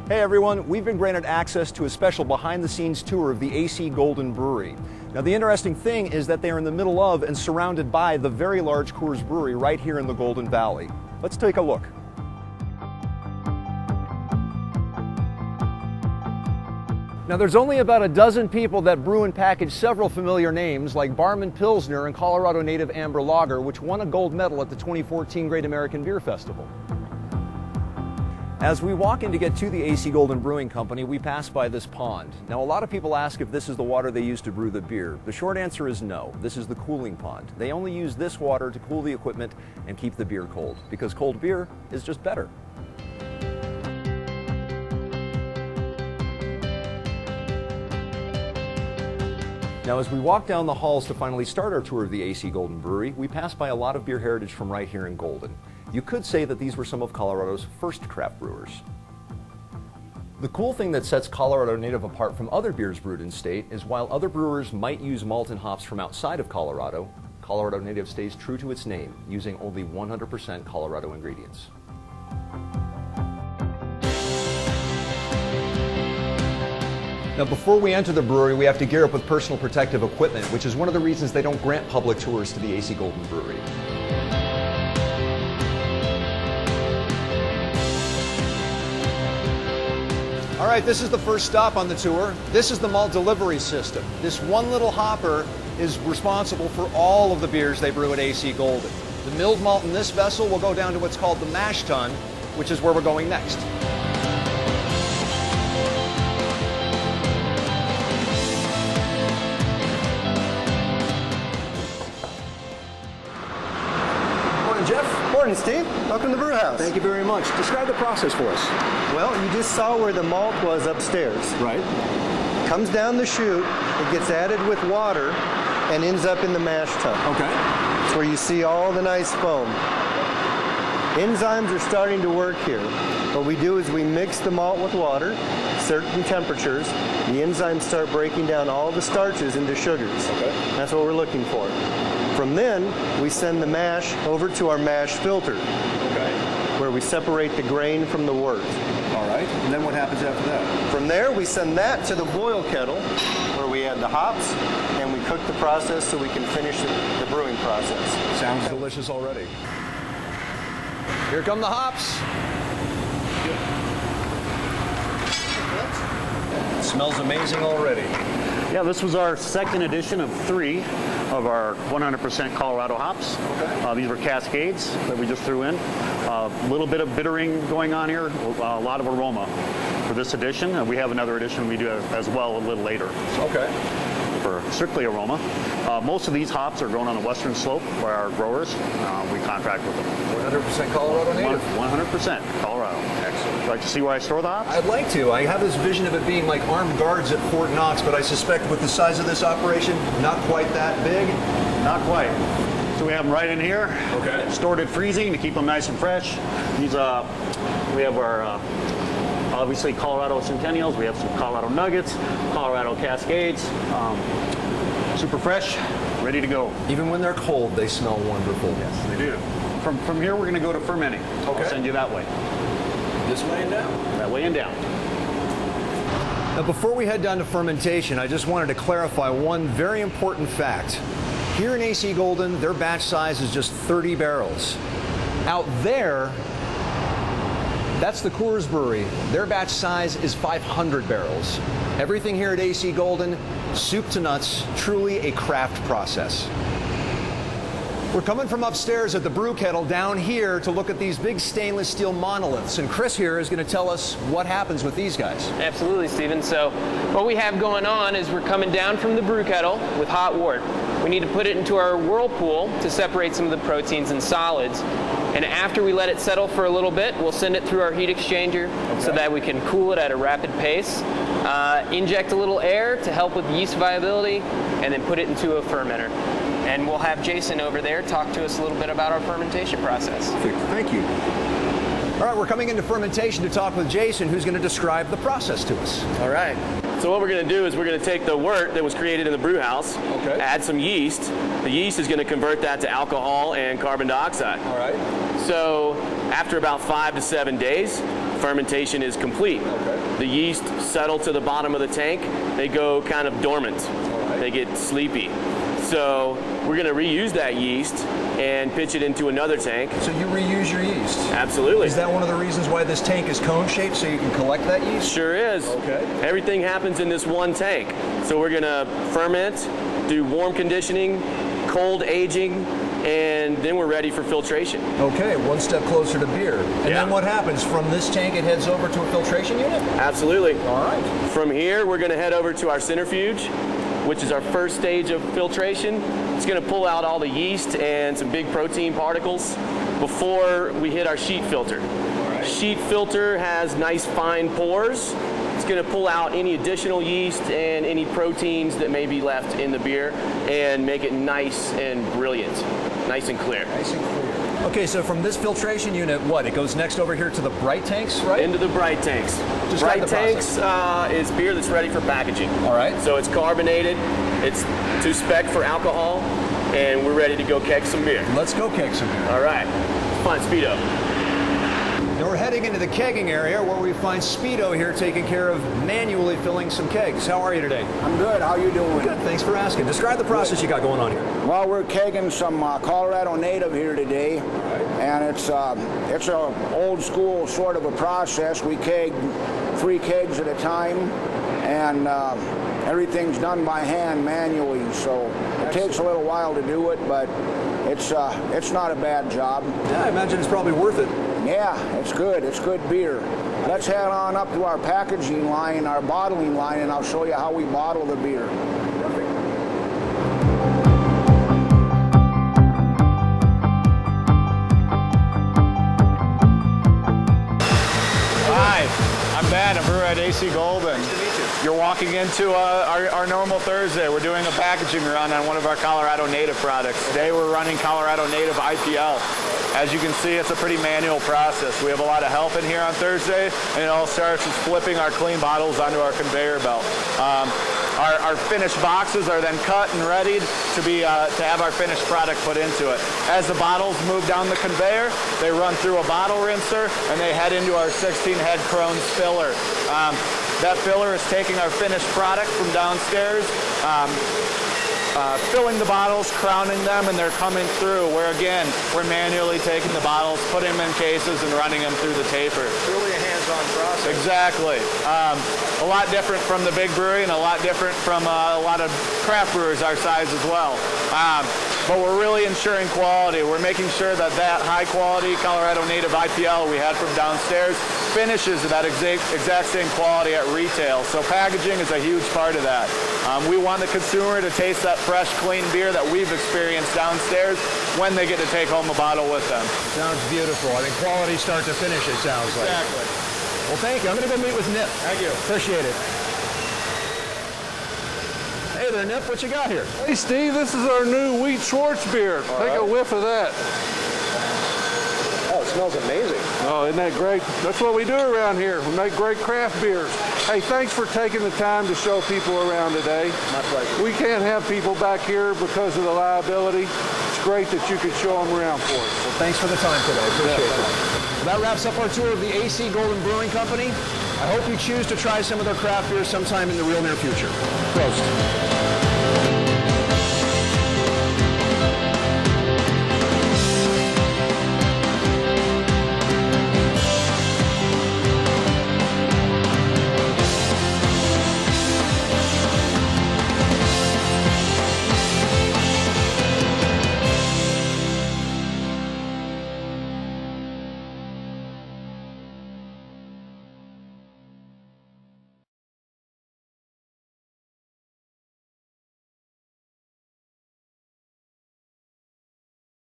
Hey everyone, we've been granted access to a special behind-the-scenes tour of the AC Golden Brewery. Now the interesting thing is that they are in the middle of and surrounded by the very large Coors Brewery right here in the Golden Valley. Let's take a look. Now there's only about a dozen people that brew and package several familiar names like Barman Pilsner and Colorado native Amber Lager, which won a gold medal at the 2014 Great American Beer Festival. As we walk in to get to the AC Golden Brewing Company, we pass by this pond. Now, a lot of people ask if this is the water they use to brew the beer. The short answer is no. This is the cooling pond. They only use this water to cool the equipment and keep the beer cold, because cold beer is just better. Now, as we walk down the halls to finally start our tour of the AC Golden Brewery, we pass by a lot of beer heritage from right here in Golden. You could say that these were some of Colorado's first craft brewers. The cool thing that sets Colorado Native apart from other beers brewed in state is while other brewers might use malt and hops from outside of Colorado, Colorado Native stays true to its name, using only 100% Colorado ingredients. Now, before we enter the brewery, we have to gear up with personal protective equipment, which is one of the reasons they don't grant public tours to the AC Golden Brewery. All right, this is the first stop on the tour. This is the malt delivery system. This one little hopper is responsible for all of the beers they brew at AC Golden. The milled malt in this vessel will go down to what's called the mash tun, which is where we're going next. Morning, Steve. Welcome to the brew house. Thank you very much. Describe the process for us. Well, you just saw where the malt was upstairs. Right. Comes down the chute, it gets added with water, and ends up in the mash tun. Okay. It's where you see all the nice foam. Enzymes are starting to work here. What we do is we mix the malt with water, certain temperatures. The enzymes start breaking down all the starches into sugars. Okay. That's what we're looking for. From then, we send the mash over to our mash filter, where we separate the grain from the wort. All right, and then what happens after that? From there, we send that to the boil kettle, where we add the hops, and we cook the process so we can finish the brewing process. Sounds delicious already. Here come the hops. It smells amazing already. Yeah, this was our second edition of 3 of our 100% Colorado hops. Okay. These were Cascades that we just threw in. A little bit of bittering going on here, a lot of aroma for this edition. We have another edition we do as well a little later. Okay. For strictly aroma. Most of these hops are grown on the western slope by our growers. We contract with them. 100% Colorado native? 100% Colorado. Excellent. Would you like to see where I store the hops? I'd like to. I have this vision of it being like armed guards at Fort Knox, but I suspect with the size of this operation, not quite that big. Not quite. So we have them right in here. Okay. Stored at freezing to keep them nice and fresh. These, we have our, obviously Colorado Centennials. We have some Colorado Nuggets, Colorado Cascades. Super fresh, ready to go. Even when they're cold, they smell wonderful. Yes, they do. From here, we're going to go to fermenting. Okay. I'll send you that way. This way and down? That way and down. Now, before we head down to fermentation, I just wanted to clarify one very important fact. Here in AC Golden, their batch size is just 30 barrels. Out there, that's the Coors Brewery. Their batch size is 500 barrels. Everything here at AC Golden, soup to nuts, truly a craft process. We're coming from upstairs at the brew kettle down here to look at these big stainless steel monoliths, and Chris here is going to tell us what happens with these guys. Absolutely, Stephen. So what we have going on is we're coming down from the brew kettle with hot wort. We need to put it into our whirlpool to separate some of the proteins and solids. And after we let it settle for a little bit, we'll send it through our heat exchanger so that we can cool it at a rapid pace, inject a little air to help with yeast viability, and then put it into a fermenter. And we'll have Jason over there talk to us a little bit about our fermentation process. Perfect. Thank you. All right, we're coming into fermentation to talk with Jason, who's going to describe the process to us. All right. So what we're going to do is we're going to take the wort that was created in the brew house, add some yeast. The yeast is going to convert that to alcohol and carbon dioxide. All right. So after about 5 to 7 days, fermentation is complete. Okay. the yeast settle to the bottom of the tank, they go kind of dormant. They get sleepy. So we're going to reuse that yeast and pitch it into another tank. So you reuse your yeast? Absolutely. Is that one of the reasons why this tank is cone-shaped, so you can collect that yeast? Sure is. Okay. Everything happens in this one tank. So we're going to ferment, do warm conditioning, cold aging, and then we're ready for filtration. Okay, one step closer to beer. And then what happens? From this tank, it heads over to a filtration unit? Absolutely. All right. From here, we're going to head over to our centrifuge, which is our first stage of filtration. It's going to pull out all the yeast and some big protein particles before we hit our sheet filter. Sheet filter has nice fine pores. It's going to pull out any additional yeast and any proteins that may be left in the beer and make it nice and brilliant, nice and clear. Nice and clear. Okay, so from this filtration unit, it goes next over here to the bright tanks, right? Into the bright tanks. Describe Bright the tanks is beer that's ready for packaging. All right. So it's carbonated, it's to spec for alcohol, and we're ready to go keg some beer. Let's go keg some beer. All right, find Speedo. Now we're heading into the kegging area where we find Speedo here taking care of manually filling some kegs. How are you today? I'm good. How you doing? Good, thanks for asking. Describe the process you got going on here. Well, we're kegging some Colorado Native here today, and it's a old school sort of a process. We keg 3 kegs at a time, and everything's done by hand manually. So it takes a little while to do it, but it's not a bad job. Yeah, I imagine it's probably worth it. Yeah, it's good. It's good beer. Let's head on up to our packaging line, our bottling line, and I'll show you how we bottle the beer. Hi, I'm Ben, a brewer at AC Golden. Nice to meet you. You're walking into our normal Thursday. We're doing a packaging run on one of our Colorado Native products. Today we're running Colorado Native IPL. As you can see, it's a pretty manual process. We have a lot of help in here on Thursday, and it all starts with flipping our clean bottles onto our conveyor belt. Our finished boxes are then cut and readied to have our finished product put into it. As the bottles move down the conveyor, they run through a bottle rinser and they head into our 16-head Crohn's filler. That filler is taking our finished product from downstairs, filling the bottles, crowning them, and they're coming through, where again, we're manually taking the bottles, putting them in cases, and running them through the taper. It's really a hands-on process. Exactly. A lot different from the big brewery and a lot different from a lot of craft brewers our size as well. But we're really ensuring quality. We're making sure that high-quality Colorado Native IPL we had from downstairs finishes at that exact same quality at retail. So packaging is a huge part of that. We want the consumer to taste that fresh, clean beer that we've experienced downstairs when they get to take home a bottle with them. Sounds beautiful. I mean, quality start to finish, it sounds like. Exactly. Well, thank you. I'm going to go meet with Nip. Thank you. Appreciate it. Hey there, Nip. What you got here? Hey, Steve, this is our new Wheat Schwartz beer. Take a whiff of that. Oh, it smells amazing. Oh, isn't that great? That's what we do around here. We make great craft beers. Hey, thanks for taking the time to show people around today. My pleasure. We can't have people back here because of the liability. It's great that you could show them around for us. Well, thanks for the time today. I appreciate it. Well, that wraps up our tour of the AC Golden Brewing Company. I hope you choose to try some of their craft beers sometime in the real near future. Prost.